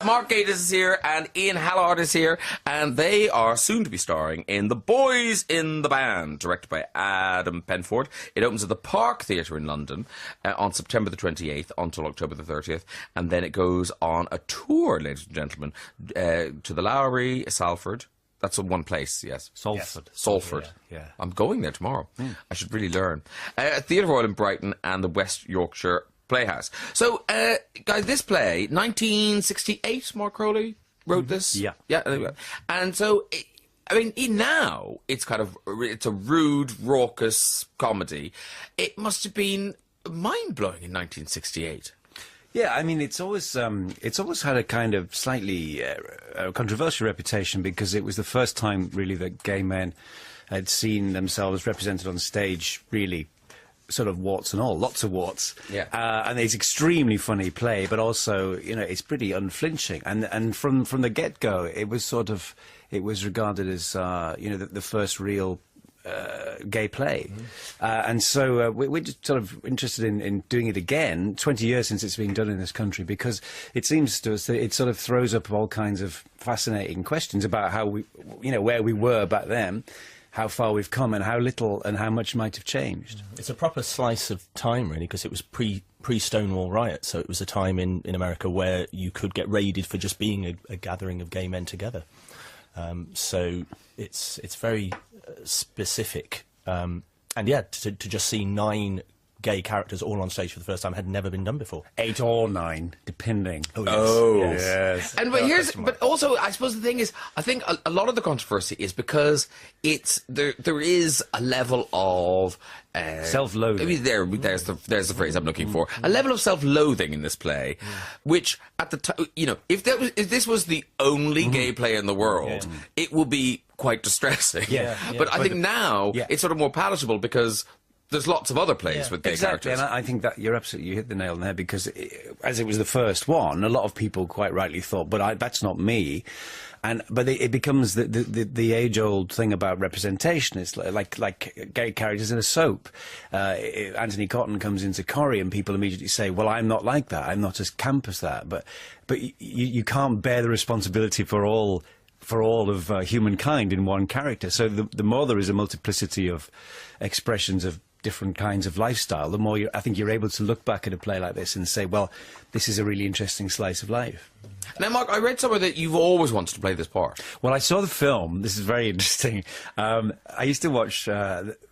Mark Gatiss is here and Ian Hallard is here, and they are soon to be starring in The Boys in the Band, directed by Adam Penford. It opens at the Park Theatre in London on September the 28th until October the 30th, and then it goes on a tour, ladies and gentlemen, to the Lowry, Salford. That's in one place, yes. Salford. Yes. Salford. Yeah. I'm going there tomorrow. I should really learn. Theatre Royal in Brighton and the West Yorkshire Playhouse. So, guys, this play, 1968, Mark Crowley wrote this? Yeah. Yeah. And so, I mean, now it's it's a rude, raucous comedy. It must have been mind-blowing in 1968. Yeah, I mean, it's always had a kind of slightly controversial reputation because it was the first time, really, that gay men had seen themselves represented on stage, really, sort of warts and all, lots of warts. Yeah. And it's extremely funny play, but also, you know, it's pretty unflinching. And from the get-go, it was regarded as, you know, the first real gay play. And so we're just sort of interested in doing it again, 20 years since it's been done in this country, because it seems to us that it sort of throws up all kinds of fascinating questions about how we, you know, where we were back then, how far we've come, and how little and how much might have changed. It's a proper slice of time, really, because it was pre-Stonewall riot, so it was a time in America where you could get raided for just being a gathering of gay men together. So it's very specific, and yeah, to just see 9 gay characters all on stage for the first time had never been done before. 8 or 9, depending. Oh, yes. And but also, I suppose the thing is, I think a lot of the controversy is because there is a level of self-loathing. I mean, there's the phrase I'm looking for. A level of self-loathing in this play, which at the time, you know, if this was the only gay play in the world, it would be quite distressing. But I think now it's sort of more palatable because there's lots of other plays with gay characters. And I think that you hit the nail on the head, because as it was the first one, a lot of people quite rightly thought, but that's not me. But it becomes the age-old thing about representation. It's like gay characters in a soap. Anthony Cotton comes into Corrie and people immediately say, well, I'm not like that. I'm not as camp as that. But you can't bear the responsibility for all of humankind in one character. So the more there is a multiplicity of expressions of different kinds of lifestyle, the more I think you're able to look back at a play like this and say, well, this is a really interesting slice of life. Now, Mark, I read somewhere that you've always wanted to play this part. Well, I saw the film. This is very interesting. I used to watch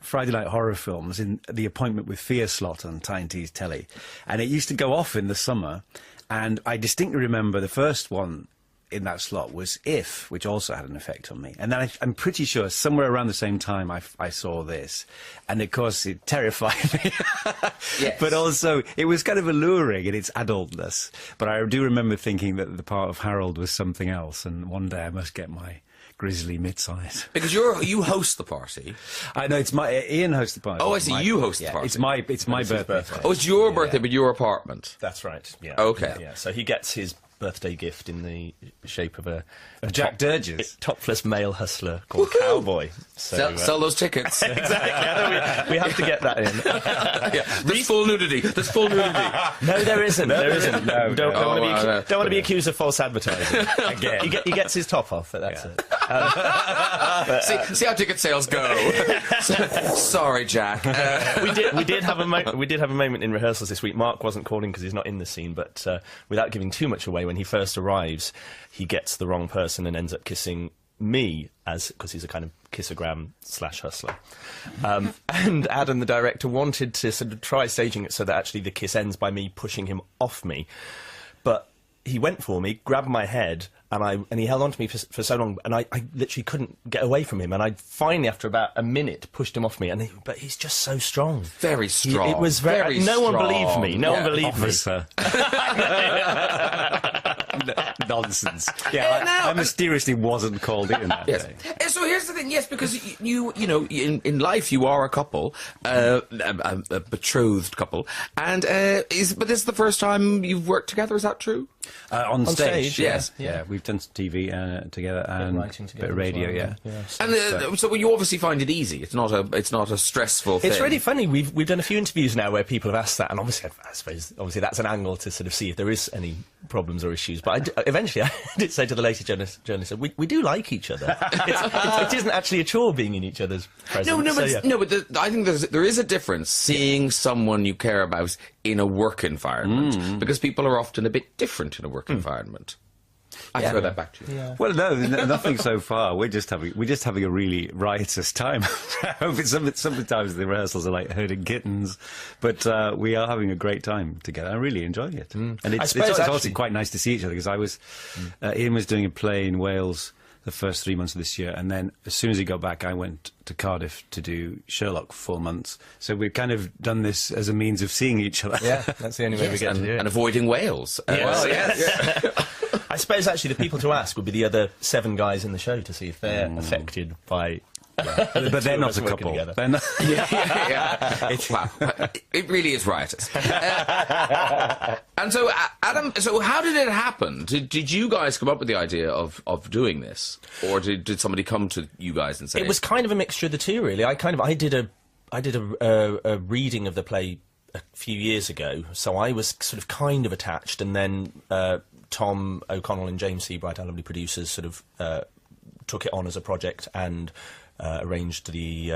Friday night horror films in The Appointment with Fear slot on TNT's telly, and it used to go off in the summer, and I distinctly remember the first one in that slot was If, which also had an effect on me. And then I'm pretty sure somewhere around the same time I saw this. And of course it terrified me. Yes. But also it was kind of alluring in its adultness. But I do remember thinking that the part of Harold was something else, and one day I must get my grisly mitts on it. Because you host the party. I know, Ian hosts the party. Oh, I see, you host the party. It's my birthday. Oh, it's your birthday, but your apartment. That's right, yeah. Okay. Yeah, so he gets his birthday gift in the shape of a Jack Durges, topless male hustler called Cowboy. So, sell those tickets. Exactly. We have to get that in. There's full nudity. There's full nudity. No, there isn't. There isn't. No, don't want to be accused of false advertising. Again, he gets his top off. But that's it. See how ticket sales go. Sorry, Jack. We did have a moment in rehearsals this week. Mark wasn't calling because he's not in the scene, but without giving too much away, when he first arrives, he gets the wrong person and ends up kissing me, because he's a kind of kissogram / hustler. And Adam, the director, wanted to sort of try staging it so that actually the kiss ends by me pushing him off me. But he went for me, grabbed my head, and he held on to me for so long, and I literally couldn't get away from him. And I finally, after about a minute, pushed him off me. But he's just so strong. Very strong. It was very no strong. one believed me. No one believed Officer. Nonsense. Yeah, I mysteriously wasn't called in that day. So here's the thing, yes, because you know, in life you are a couple, a betrothed couple, and but this is the first time you've worked together, is that true? On stage, yes. Yeah, we've done TV together and a bit of radio, And so you obviously find it easy. It's not a stressful thing. It's really funny. We've done a few interviews now where people have asked that, and obviously, I suppose, that's an angle to sort of see if there is any problems or issues, but eventually I did say to the later journalist, we do like each other. It isn't actually a chore being in each other's presence. But I think there is a difference seeing someone you care about in a work environment, because people are often a bit different in a work environment. I throw that back to you. Yeah. Well, no, nothing so far. We're just having a really riotous time. Sometimes the rehearsals are like herding kittens, but we are having a great time together. I'm really enjoying it, and it's also quite nice to see each other, because Ian was doing a play in Wales the first 3 months of this year, and then as soon as he got back, I went to Cardiff to do Sherlock for 4 months. So we've kind of done this as a means of seeing each other. Yeah, that's the only way we get to do it. And avoiding Wales. Yes. I suppose actually the people to ask would be the other 7 guys in the show to see if they're affected by... But they're not a couple. They're not. Wow. It really is riotous. And so, Adam, so how did it happen? Did you guys come up with the idea of doing this, or did somebody come to you guys and say? It was kind of a mixture of the two, really. I did a reading of the play a few years ago, so I was sort of kind of attached, and then Tom O'Connell and James Seabright, our lovely producers, sort of took it on as a project and arranged the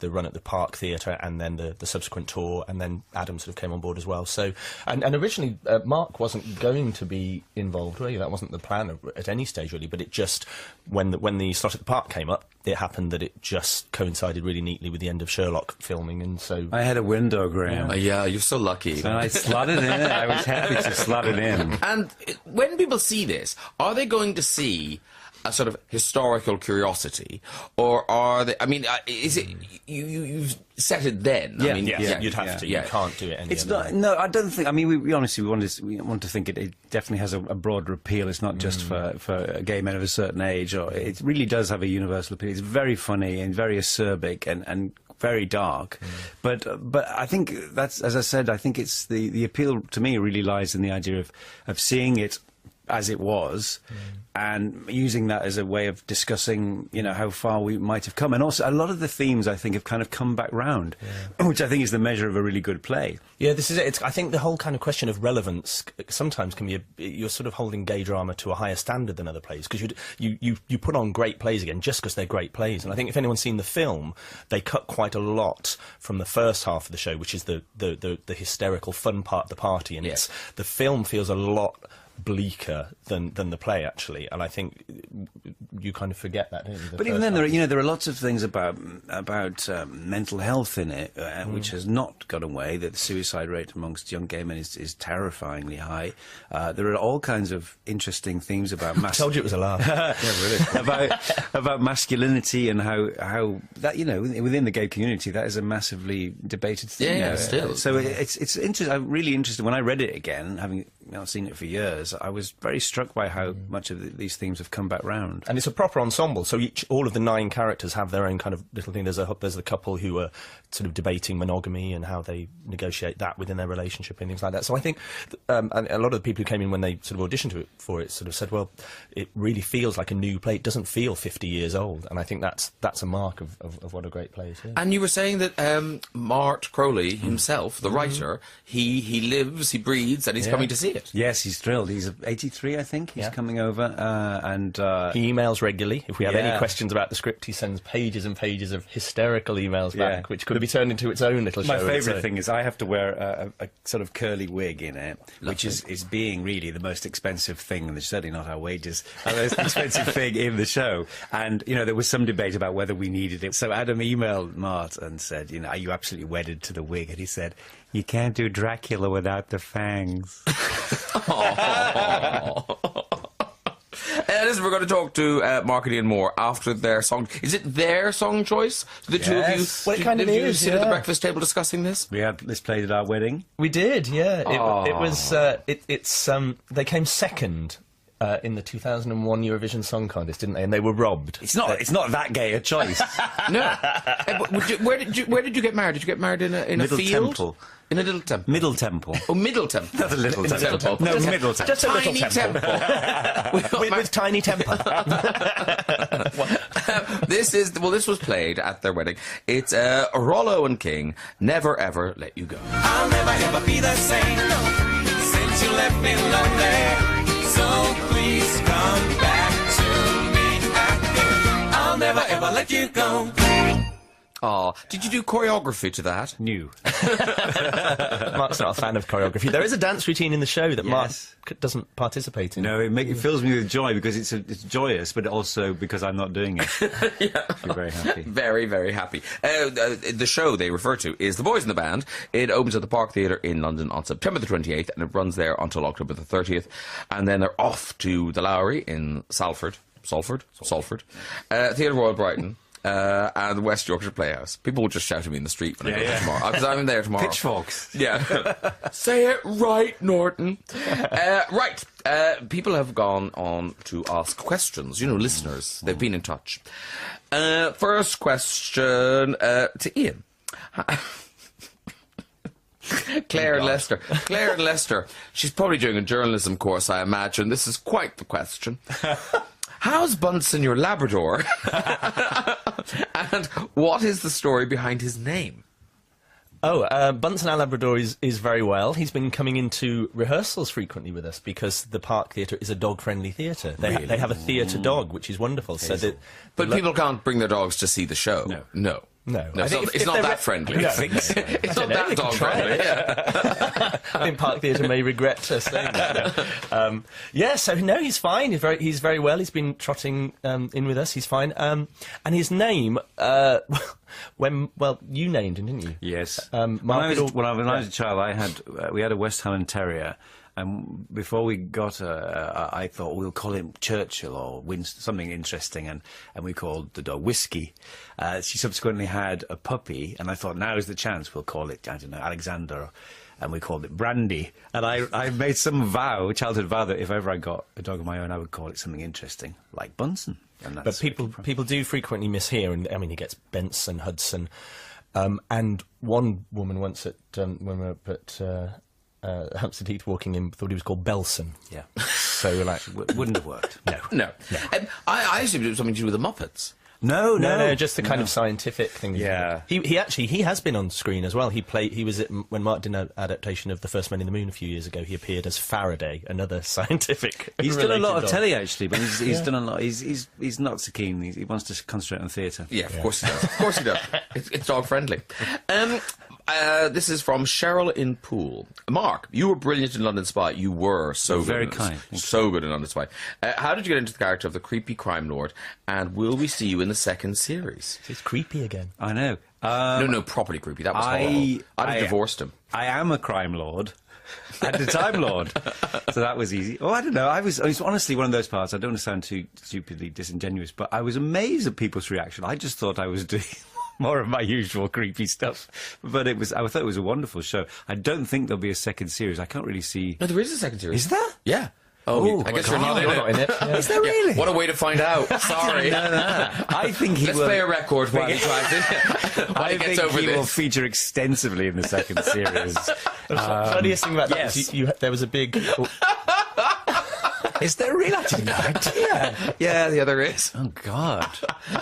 run at the Park Theatre and then the subsequent tour, and then Adam sort of came on board as well. So, and originally Mark wasn't going to be involved, really. That wasn't the plan at any stage, really. But it just, when the slot at the Park came up, it happened that it just coincided really neatly with the end of Sherlock filming, and so I had a window, Graham. Yeah, you're so lucky. So I slotted in. I was happy to slot it in. And when people see this, are they going to see a sort of historical curiosity, or are they? I mean, is it you've set it then? Yeah, I mean, you'd have to. You can't do it any It's other not. way. No, I don't think. I mean, we honestly want to think it definitely has a broader appeal. It's not just for gay men of a certain age, or it really does have a universal appeal. It's very funny and very acerbic and very dark, but I think that's, as I said, I think it's the appeal to me really lies in the idea of seeing it as it was, and using that as a way of discussing, you know, how far we might have come. And also, a lot of the themes, I think, have kind of come back round, which I think is the measure of a really good play. Yeah, this is it. I think the whole kind of question of relevance sometimes can be you're sort of holding gay drama to a higher standard than other plays, because you put on great plays again just because they're great plays. And I think if anyone's seen the film, they cut quite a lot from the first half of the show, which is the hysterical fun part of the party, and the film feels a lot bleaker than the play, actually, and I think you kind of forget that, don't you? But even then, there are lots of things about mental health in it, which has not gone away. That the suicide rate amongst young gay men is terrifyingly high. There are all kinds of interesting themes about I told you it was a laugh. Yeah, really. about masculinity and how that, you know, within the gay community, that is a massively debated thing. Yeah, still. So it's interesting. I'm really interested when I read it again, having not seen it for years. I was very struck by how much of these themes have come back round. And it's a proper ensemble, so all of the 9 characters have their own kind of little thing. There's a couple who are sort of debating monogamy and how they negotiate that within their relationship and things like that. So I think and a lot of the people who came in when they sort of auditioned for it sort of said, well, it really feels like a new play. It doesn't feel 50 years old, and I think that's a mark of what a great play is. Yeah. And you were saying that Mart Crowley himself, the writer, he lives, he breathes, and he's coming to see it. Yes, he's thrilled. He's 83, I think. He's coming over, and he emails regularly. If we have any questions about the script, he sends pages and pages of hysterical emails back, which could be turned into its own little show. My favourite thing is I have to wear a sort of curly wig in it, which is being really the most expensive thing, and it's certainly not our wages, the most expensive thing in the show. And, you know, there was some debate about whether we needed it. So Adam emailed Mart and said, you know, are you absolutely wedded to the wig? And he said, you can't do Dracula without the fangs. Listen, we're going to talk to Mark and Ian more after their song. Is it their song choice? The two of you? Well, it kind of is, sit at the breakfast table discussing this? We had this played at our wedding. We did, yeah. It was. They came second in the 2001 Eurovision Song Contest, didn't they? And they were robbed. It's not that gay a choice. No. Where did you get married? Did you get married in a field? Temple. In a little temple. Middle temple. Oh, middle temple. Not a little temple. No, middle temple. Just a little temple. with tiny temple. This was played at their wedding. It's Rollo and King, Never Ever Let You Go. I'll never ever be the same since but you left me lonely. So please come back to me. I'll never ever let you go. Oh, did you do choreography to that? New. Mark's not a fan of choreography. There is a dance routine in the show that Mark Yes. doesn't participate in. No, it fills me with joy because it's joyous, but also because I'm not doing it. I feel very happy. Very, very happy. The show they refer to is The Boys in the Band. It opens at the Park Theatre in London on September the 28th, and it runs there until October the 30th. And then they're off to the Lowry in Salford. Theatre Royal Brighton. And the West Yorkshire Playhouse. People will just shout at me in the street when I go there tomorrow. Because I'm there tomorrow. Pitchforks. Yeah. Say it right, Norton. Right. People have gone on to ask questions. You know, listeners. They've been in touch. First question to Ian. Claire and Lester. Claire and Lester. She's probably doing a journalism course, I imagine. This is quite the question. How's Bunsen your Labrador? And what is the story behind his name? Oh, Bunsen our Labrador is very well. He's been coming into rehearsals frequently with us because the Park Theatre is a dog-friendly theatre. They have a theatre dog, which is wonderful. So that, But people can't bring their dogs to see the show. No. It's not that friendly. No. It's not that dog friendly. Yeah. I think Park Theatre may regret saying that. No. So no, he's fine. He's very well. He's been trotting in with us. He's fine. And his name, you named him, didn't you? Yes. When I was a child, we had a West Highland Terrier. And before we got her, I thought we'll call him Churchill or Winston, something interesting, and we called the dog Whiskey. She subsequently had a puppy, and I thought now is the chance, we'll call it, I don't know, Alexander, and we called it Brandy. And I made some childhood vow, that if ever I got a dog of my own, I would call it something interesting, like Bunsen. And but people do frequently mishear, and I mean, he gets Benson, Hudson, and one woman once when we were at Hampstead Heath walking in thought he was called Belson. Yeah. So we're like, wouldn't have worked. No. I assumed it was something to do with the Muppets. No, just the kind of scientific thing. Yeah. He has been on screen as well. He was when Mark did an adaptation of The First Man in the Moon a few years ago. He appeared as Faraday, another scientific. He's done a lot of telly actually, but he's Yeah. done a lot. He's not so keen. He wants to concentrate on theatre. Yeah, of course he does. Of course he does. It's dog friendly. This is from Cheryl in Poole. Mark, you were brilliant in London Spy. You were so Very good. kind. So good in London Spy. How did you get into the character of the creepy crime lord? And will we see you in the second series? It's creepy again. I know. No, properly creepy. That was horrible. I'd have divorced him. I am a crime lord. And a Time Lord. So that was easy. Oh, I don't know. I was honestly one of those parts. I don't want to sound too stupidly disingenuous, but I was amazed at people's reaction. I just thought I was doing more of my usual creepy stuff. But I thought it was a wonderful show. I don't think there'll be a second series. I can't really see. No, there is a second series. Is there? Yeah. Oh, I guess God. you're not in it. Yeah. Is there really? What a way to find out. Sorry. I think he Let's will. play a record while he tries it. While he I gets think over he this. will feature extensively in the second series. The funniest thing about that yes. is there was a big. Is there really? I didn't know. Yeah, the other is. Oh, God.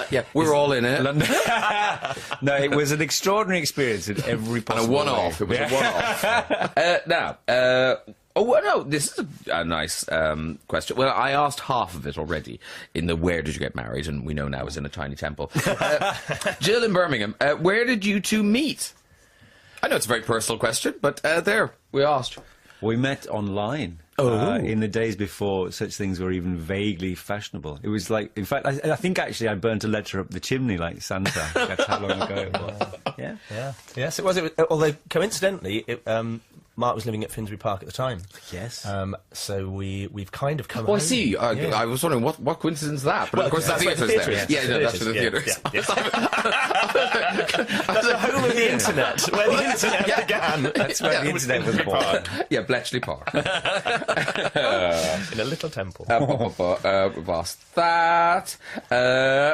Yeah, we're all in it. London. No, it was an extraordinary experience in every And possible a one-off. way. It was a one-off. No, this is a nice question. Well, I asked half of it already in the where did you get married, and we know now it's in a tiny temple. Jill in Birmingham, where did you two meet? I know it's a very personal question, but there, we asked. We met online. In the days before such things were even vaguely fashionable. It was like, in fact, I think actually I burnt a letter up the chimney like Santa. That's how long ago it was. Yeah. Yes, it was. Although coincidentally, Mark was living at Finsbury Park at the time. Yes. So we've kind of come. Oh, I home. see. Yeah. I was wondering what coincidence is that? But Well, of course, that's that's where the the theatre. theatre is. Yeah, no, that's for the theatre. That's the home of the internet, where the internet began. That's where the internet was born. Yeah, Bletchley Park. In a little temple. We've asked that.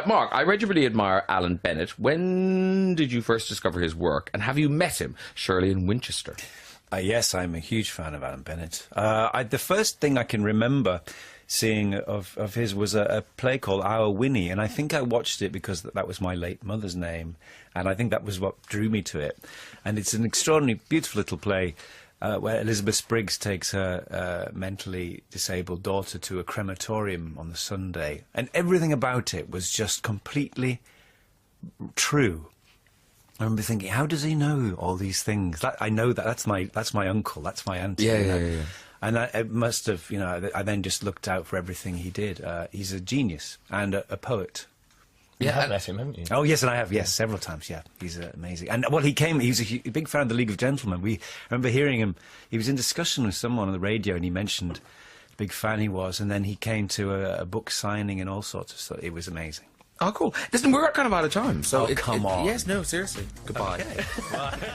Mark, I read you really admire Alan Bennett. When did you first discover his work, and have you met him, Shirley in Winchester? Yes, I'm a huge fan of Alan Bennett. The first thing I can remember seeing of his was a play called Our Winnie, and I think I watched it because that was my late mother's name, and I think that was what drew me to it. And it's an extraordinary, beautiful little play where Elizabeth Spriggs takes her mentally disabled daughter to a crematorium on the Sunday, and everything about it was just completely true. I remember thinking, how does he know all these things? I know that's my uncle, that's my auntie. Yeah, you know? yeah. And it must have, you know, I then just looked out for everything he did. He's a genius and a poet. You have met him, haven't you? Oh, yes, and I have, yes, several times, yeah. He's amazing. And, well, he was a big fan of the League of Gentlemen. I remember hearing him, he was in discussion with someone on the radio, and he mentioned the big fan he was, and then he came to a book signing and all sorts of stuff. It was amazing. Oh, cool. Listen, we're kind of out of time. So come on. Yes, no, seriously. Goodbye. Okay.